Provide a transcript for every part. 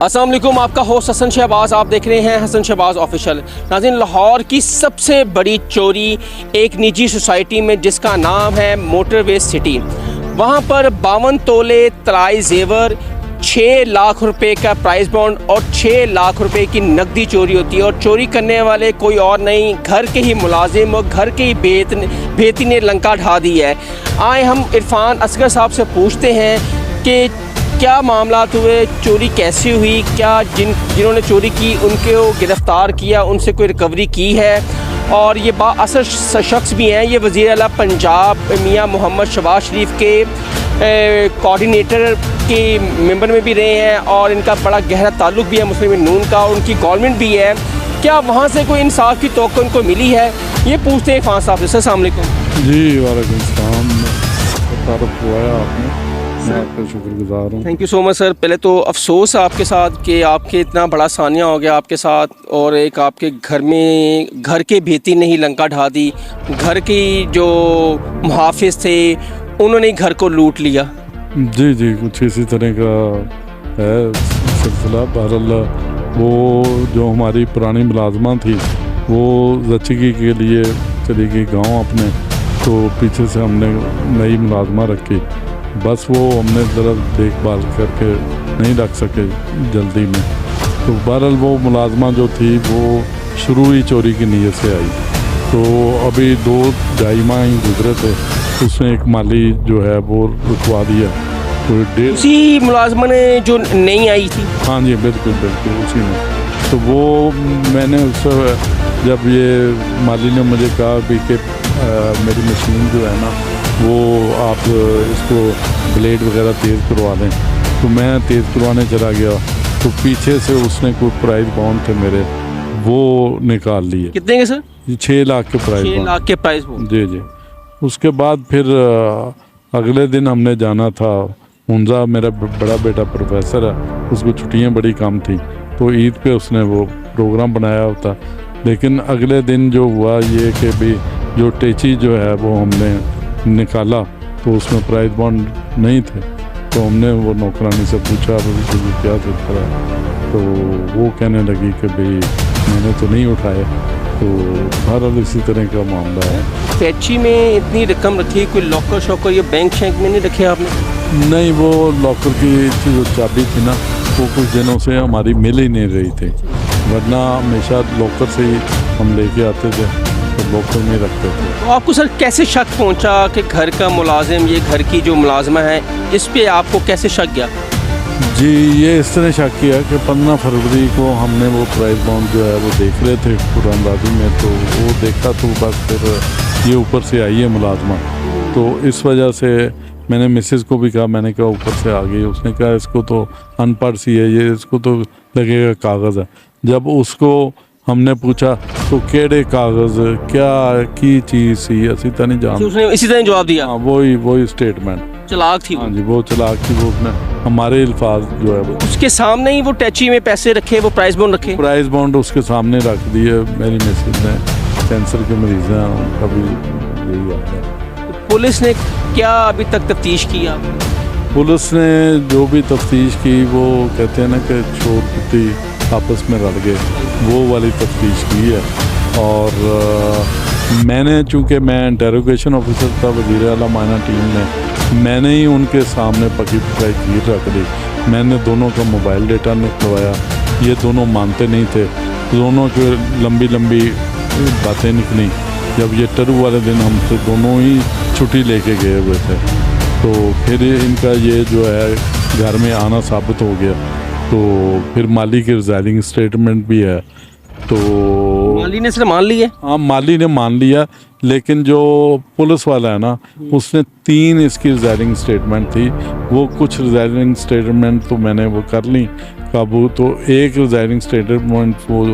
अस्सलाम वालेकुम, आपका होस्ट हसन शहबाज। आप देख रहे हैं हसन शहबाज ऑफिशियल। नाज़रीन, लाहौर की सबसे बड़ी चोरी एक निजी सोसाइटी में जिसका नाम है मोटरवे सिटी, वहाँ पर 52 तोले तलाई जेवर, 6 लाख रुपए का प्राइस बॉन्ड और 6 लाख रुपए की नकदी चोरी होती है। और चोरी करने वाले कोई और नहीं, घर के ही मुलाजिम और घर के ही बेती ने लंका ढा दी है। आए हम इरफान असगर साहब से पूछते हैं कि क्या मामला हुए, चोरी कैसे हुई, क्या जिन्होंने चोरी की उनको गिरफ़्तार किया, उनसे कोई रिकवरी की है। और ये बाअसर शख्स भी हैं, ये वज़ीर आला पंजाब मियाँ मोहम्मद शहबाज शरीफ के कोऑर्डिनेटर के मेंबर में भी रहे हैं और इनका बड़ा गहरा ताल्लुक़ भी है मुस्लिम नून का, और उनकी गवर्नमेंट भी है। क्या वहाँ से कोई इंसाफ की तौक़्क़ु उनको मिली है, ये पूछते हैं इरफान साहब से। अस्सलाम वालेकुम। जी वालेकुम सलाम, तारुफ हुआ है आपने, मैं आपका शुक्रगुजार हूँ। Thank you so much sir. पहले तो अफसोस है आपके साथ कि आपके इतना बड़ा सानिया हो गया आपके साथ, और एक आपके घर में घर के बेती ने ही लंका ढा दी। घर की जो मुहाफिज थे उन्होंने ही घर को लूट लिया। जी जी, कुछ इसी तरह का है सिलसिला। बहरहाल वो जो हमारी पुरानी मुलाजमा थी वो जचगी के लिए चली गई गाँव अपने, तो पीछे से हमने नई मुलाजमा रखी। बस वो हमने ज़रा देखभाल करके नहीं रख सके जल्दी में, तो बहरहाल वो मुलाजमा जो थी वो शुरू ही चोरी की नीयत से आई। तो अभी 2-2.5 माह ही गुजरे थे, उसने एक माली जो है वो रुकवा दिया। तो उसी मुलाजमा ने जो नहीं आई थी? हाँ जी, बिल्कुल बिल्कुल उसी ने। तो वो मैंने उससे जब ये माली ने मुझे कहा भी कि मेरी मशीन जो है ना वो आप इसको ब्लेड वगैरह तेज़ करवा दें, तो मैं तेज़ करवाने चला गया, तो पीछे से उसने कोई प्राइस बॉन्ड थे मेरे, वो निकाल लिए। कितने के सर? 6 लाख के प्राइस बॉन्ड। 6 लाख के प्राइस बॉन्ड। जी जी। उसके बाद फिर अगले दिन हमने जाना था मुंजा, मेरा बड़ा बेटा प्रोफेसर है, उसको छुट्टियाँ बड़ी कम थी, तो ईद पे उसने वो प्रोग्राम बनाया होता। लेकिन अगले दिन जो हुआ ये कि भी जो टेची जो है वो हमने निकाला तो उसमें प्राइस बॉन्ड नहीं थे। तो हमने वो नौकरानी से पूछा भाई क्या चलता है, तो वो कहने लगी कि भाई मैंने तो नहीं उठाए। तो बहरहाल इसी तरह का मामला है। टेची में इतनी रकम रखी, कोई लॉकर शॉकर या बैंक शैंक में नहीं रखे आपने? नहीं, वो लॉकर की जो चाबी थी ना वो कुछ दिनों से हमारी मिल ही नहीं रही थी, वरना हमेशा लॉकर से ही हम लेके आते थे, तो लॉकर में रखते थे। तो आपको सर कैसे शक पहुंचा कि घर का मुलाजिम, ये घर की जो मुलाजमा है, इस पे आपको कैसे शक गया? जी, ये इस तरह शक किया कि 15 फरवरी को हमने वो प्राइस बॉन्ड जो है वो देख रहे थे कुरानबाजी में, तो वो देखा तो बस फिर ये ऊपर से आई है मुलाजमा, तो इस वजह से मैंने मिसेज़ को भी कहा, मैंने कहा ऊपर से आ गई। उसने कहा इसको तो अनपढ़ सी है ये, इसको तो लगेगा कागज़ है। जब उसको हमने पूछा तो केड़े कागज़ क्या की चीज़ सी असी तो नहीं जानते, उसने इसी तरह जवाब दिया? हाँ, वही स्टेटमेंट। चालाक थी। हाँ जी, वो चालाक थी। वो उसने हमारे अल्फाज जो है वो उसके सामने ही वो टैची में पैसे रखे, वो प्राइस बॉन्ड रखे? प्राइस बॉन्ड उसके सामने रख दिए। मेरी मिसेज ने कैंसर के मरीज़ हैं, उनका भी यही हाल है। पुलिस ने क्या अभी तक तफ्तीश किया? पुलिस ने जो भी तफ्तीश की वो कहते हैं ना कि चोर कुत्ती आपस में लड़ गए, वो वाली तफ्तीश की है। और मैंने चूँकि मैं इंटेरोगेशन ऑफिसर था वज़ीर आला मायना टीम में, मैंने ही उनके सामने पकी पकाई खीर रख दी। मैंने दोनों का मोबाइल डेटा निकलवाया, ये दोनों मानते नहीं थे, दोनों की लंबी लंबी बातें निकली। जब ये टरू वाले दिन हमसे दोनों ही छुट्टी लेके गए हुए थे, तो फिर इनका ये जो है घर में आना साबित हो गया। तो फिर माली की रिजाइनिंग स्टेटमेंट भी है, तो माली ने सिर्फ मान लिया? हाँ, माली ने मान लिया, लेकिन जो पुलिस वाला है ना उसने 3 इसकी रिजाइनिंग स्टेटमेंट थी। वो कुछ रिजाइनिंग स्टेटमेंट तो मैंने वो कर ली काबू, तो एक रिजाइनिंग स्टेटमेंट वो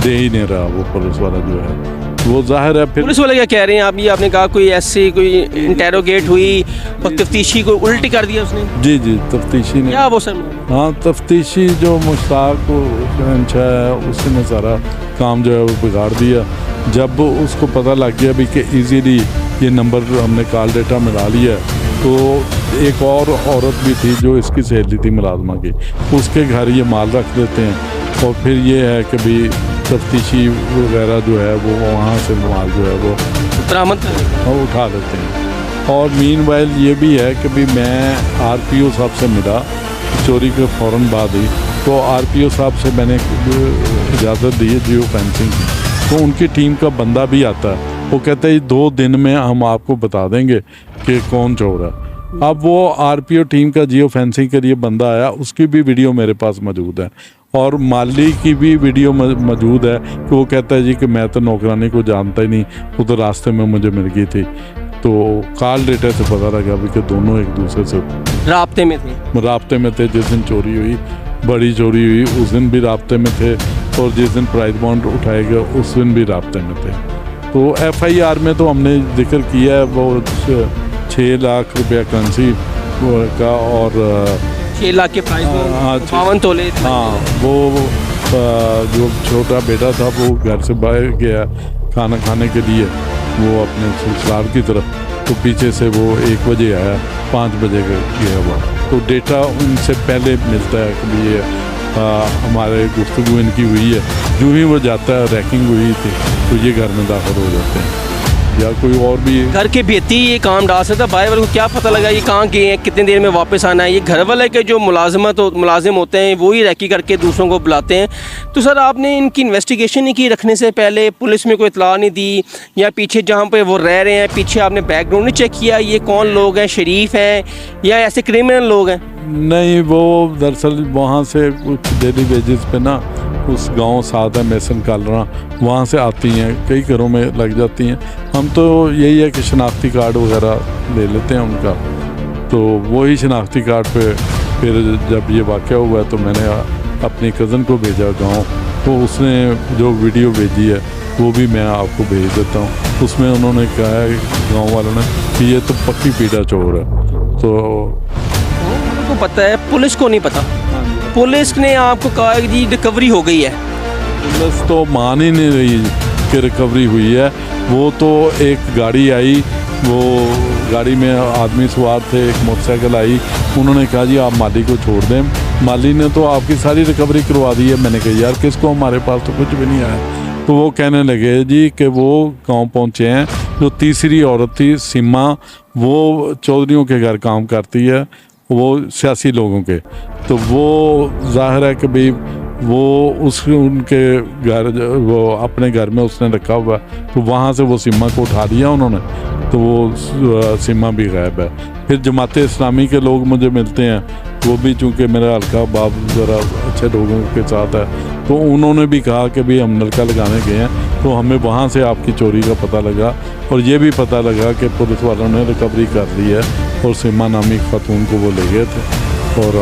दे ही नहीं रहा वो पुलिस वाला जो है, वो जाहिर है। फिर पुलिस वाले क्या कह रहे हैं? आप ये आपने कहा कोई ऐसी कोई इंटेरोगेट हुई और तफ्तीशी को उल्टी कर दिया उसने? जी जी, तफ्तीशी ने। क्या वो सर? हाँ, तफ्तीशी जो मुश्ताक है उसने सारा काम जो है वो बिगाड़ दिया। जब उसको पता लग गया भी कि इजीली ये नंबर हमने कॉल डेटा मिला लिया, तो एक और औरत भी थी जो इसकी सहेली थी मुलाजमा की, उसके घर ये माल रख देते हैं और फिर ये है कि भी तफ्तीशी वगैरह जो है वो वहाँ से माल जो है वो बरामद उठा लेते हैं। और मीनवाइल ये भी है कि भी मैं आरपीओ साहब से मिला चोरी के फ़ौरन बाद ही, तो आरपीओ साहब से मैंने इजाज़त दी है जियो फेंसिंग की, तो उनकी टीम का बंदा भी आता है, वो कहता है 2 दिन में हम आपको बता देंगे कि कौन चोर है। अब वो आरपीओ टीम का जियो फेंसिंग के लिए बंदा आया, उसकी भी वीडियो मेरे पास मौजूद है और माली की भी वीडियो मौजूद है कि वो कहता है जी कि मैं तो नौकरानी को जानता ही नहीं, वो तो रास्ते में मुझे मिल गई थी। तो कॉल डेटा से पता लगा भी कि दोनों एक दूसरे से राब्ते में थे। जिस दिन चोरी हुई, बड़ी चोरी हुई, उस दिन भी राब्ते में थे और जिस दिन प्राइस बॉन्ड उठाया गया उस दिन भी राब्ते में थे। तो एफआईआर में तो हमने जिक्र किया है वो 6 लाख रुपया करेंसी का और 6 लाख के प्राइस, 52 तोले। हाँ, वो जो छोटा बेटा था वो घर से बाहर गया खाना खाने के लिए, वो अपने ससुराल की तरफ, तो पीछे से वो 1 बजे आया, 5 बजे गया हुआ। तो डेटा उनसे पहले मिलता है कि ये हमारे गुफ्तगू इनकी हुई है, जो ही वो जाता है रैकिंग हुई थी तो ये घर में दाखिल हो जाते हैं या कोई और भी घर के बेहती ये काम डाल सकता है। भाई वाले को क्या पता लगा ये कहाँ गए हैं, कितने देर में वापस आना है। ये घर वाले के जो मुलाजिम होते हैं वो ही रैकी करके दूसरों को बुलाते हैं। तो सर आपने इनकी इन्वेस्टिगेशन नहीं की रखने से पहले, पुलिस में कोई इतला नहीं दी, या पीछे जहाँ पे वो रह रहे हैं पीछे आपने बैकग्राउंड नहीं चेक किया, ये कौन लोग हैं, शरीफ हैं या ऐसे क्रिमिनल लोग हैं? नहीं, वो दरअसल वहाँ से कुछ डेली वेजेस पे ना उस गांव साथ है मेसन कालरा, वहाँ से आती हैं, कई घरों में लग जाती हैं। हम तो यही है कि शनाख्ती कार्ड वगैरह ले लेते हैं उनका, तो वही शनाख्ती कार्ड पे फिर जब ये वाक़या हुआ तो मैंने अपनी कज़न को भेजा गांव, तो उसने जो वीडियो भेजी है वो भी मैं आपको भेज देता हूँ। उसमें उन्होंने कहा है गाँव वालों ने कि ये तो पक्की पीड़ा चोर है। तो उनको पता है, पुलिस को नहीं पता। पुलिस ने आपको कहा कि जी रिकवरी हो गई है। पुलिस तो मान ही नहीं रही कि रिकवरी हुई है। वो तो एक गाड़ी आई, वो गाड़ी में आदमी सवार थे, एक मोटरसाइकिल आई, उन्होंने कहा जी आप माली को छोड़ दें। माली ने तो आपकी सारी रिकवरी करवा दी है। मैंने कहा यार किसको, हमारे पास तो कुछ भी नहीं आया। तो वो कहने लगे जी कि वो गांव पहुंचे हैं, जो तीसरी औरत थी सीमा, वो चौधरियों के घर काम करती है, वो सियासी लोगों के, तो वो जाहिर है कि भाई वो उनके घर, वो अपने घर में उसने रखा हुआ, तो वहाँ से वो सिमा को उठा लिया उन्होंने, तो वो सिमा भी गायब है। फिर जमाते इस्लामी के लोग मुझे मिलते हैं, वो भी चूँकि मेरा हल्का बाप ज़रा अच्छे लोगों के साथ है, तो उन्होंने भी कहा कि भाई हम नलका लगाने गए हैं, तो हमें वहाँ से आपकी चोरी का पता लगा और ये भी पता लगा कि पुलिस वालों ने रिकवरी कर ली है और सीमा नामी खातून को वो ले गए थे। और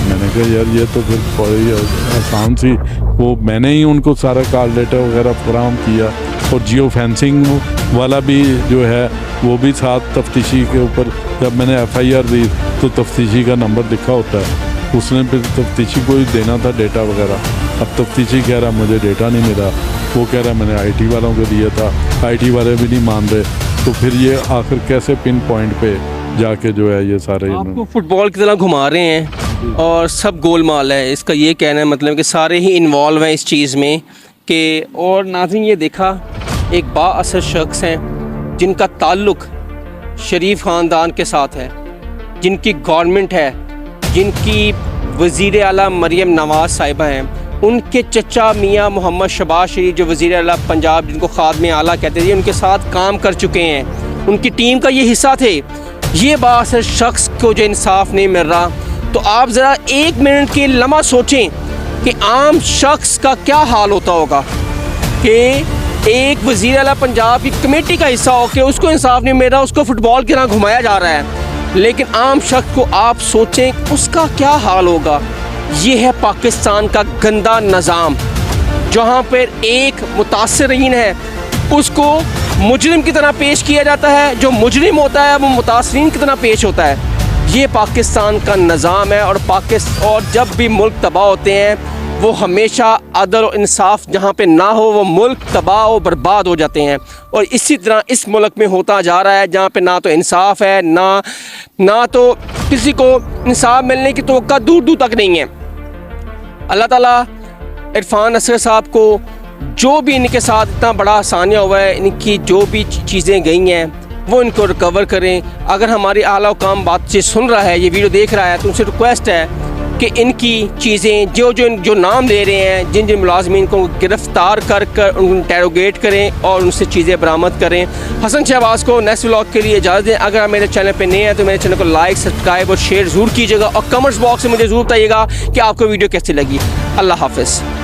मैंने कहा यार ये तो फिर बड़ी आसान सी, वो मैंने ही उनको सारा कॉल डेटा वगैरह फराहम किया और जियो फेंसिंग वाला भी जो है वो भी साथ तफ्तीशी के ऊपर, जब मैंने एफआईआर दी तो तफ्तीशी का नंबर लिखा होता है, उसने फिर तफ्तीशी को ही देना था डेटा वगैरह। अब तफ्तीशी कह रहा मुझे डेटा नहीं मिला, वो कह रहा मैंने आईटी वालों को दिया था, आईटी वाले भी नहीं मान रहे, तो फिर ये आखिर कैसे पिन पॉइंट पे जाके जो है ये सारे आपको फुटबॉल की तरह घुमा रहे हैं और सब गोलमाल है, इसका ये कहना है मतलब कि सारे ही इन्वॉल्व हैं इस चीज़ में कि। और नाज़रीन ये देखा एक बाअसर शख्स हैं जिनका ताल्लुक़ शरीफ ख़ानदान के साथ है, जिनकी गवर्नमेंट है, जिनकी वज़ीर आला मरियम नवाज़ साहिबा हैं, उनके चचा मियाँ मोहम्मद शहबाज शरीफ जो वज़ीर आला पंजाब जिनको ख़ादमे आला कहते थे, उनके साथ काम कर चुके हैं, उनकी टीम का ये हिस्सा थे। ये बाअसर शख्स को जो इंसाफ नहीं मिल रहा, तो आप ज़रा 1 मिनट के लम्हा सोचें कि आम शख्स का क्या हाल होता होगा कि एक वज़ीर आला पंजाब की कमेटी का हिस्सा हो के उसको इंसाफ नहीं मिल रहा, उसको फुटबॉल की तरह घुमाया जा रहा है, लेकिन आम शख्स को आप सोचें उसका क्या हाल होगा। ये है पाकिस्तान का गंदा निज़ाम, जहाँ पर एक मुतासरीन है उसको मुजरिम की तरह पेश किया जाता है, जो मुजरिम होता है वो मुतासरीन की तरह पेश होता है। ये पाकिस्तान का निज़ाम है। और जब भी मुल्क तबाह होते हैं वो हमेशा अदल और इंसाफ जहाँ पे ना हो वो मुल्क तबाह और बर्बाद हो जाते हैं। और इसी तरह इस मुल्क में होता जा रहा है, जहाँ पे ना तो इंसाफ है, ना तो किसी को इंसाफ मिलने की तवक्का दूर दूर तक नहीं है। अल्लाह ताला इरफान असगर साहब को जो भी इनके साथ इतना बड़ा आसानिया हुआ है, इनकी जो भी चीज़ें गई हैं वो इनको रिकवर करें। अगर हमारी आला हुकाम बातचीत सुन रहा है, ये वीडियो देख रहा है, तो उनसे रिक्वेस्ट है कि इनकी चीज़ें जो नाम ले रहे हैं, जिन मुलाजमीन को गिरफ़्तार कर उनको इंटेरोगेट करें और उनसे चीज़ें बरामद करें। हसन शहबाज को नेक्स्ट व्लॉग के लिए इजाज़त दें। अगर आप मेरे चैनल पे नए हैं तो मेरे चैनल को लाइक, सब्सक्राइब और शेयर ज़रूर कीजिएगा और कमेंट्स बॉक्स में मुझे ज़रूर बताइएगा कि आपको वीडियो कैसी लगी। अल्लाह हाफ़िज़।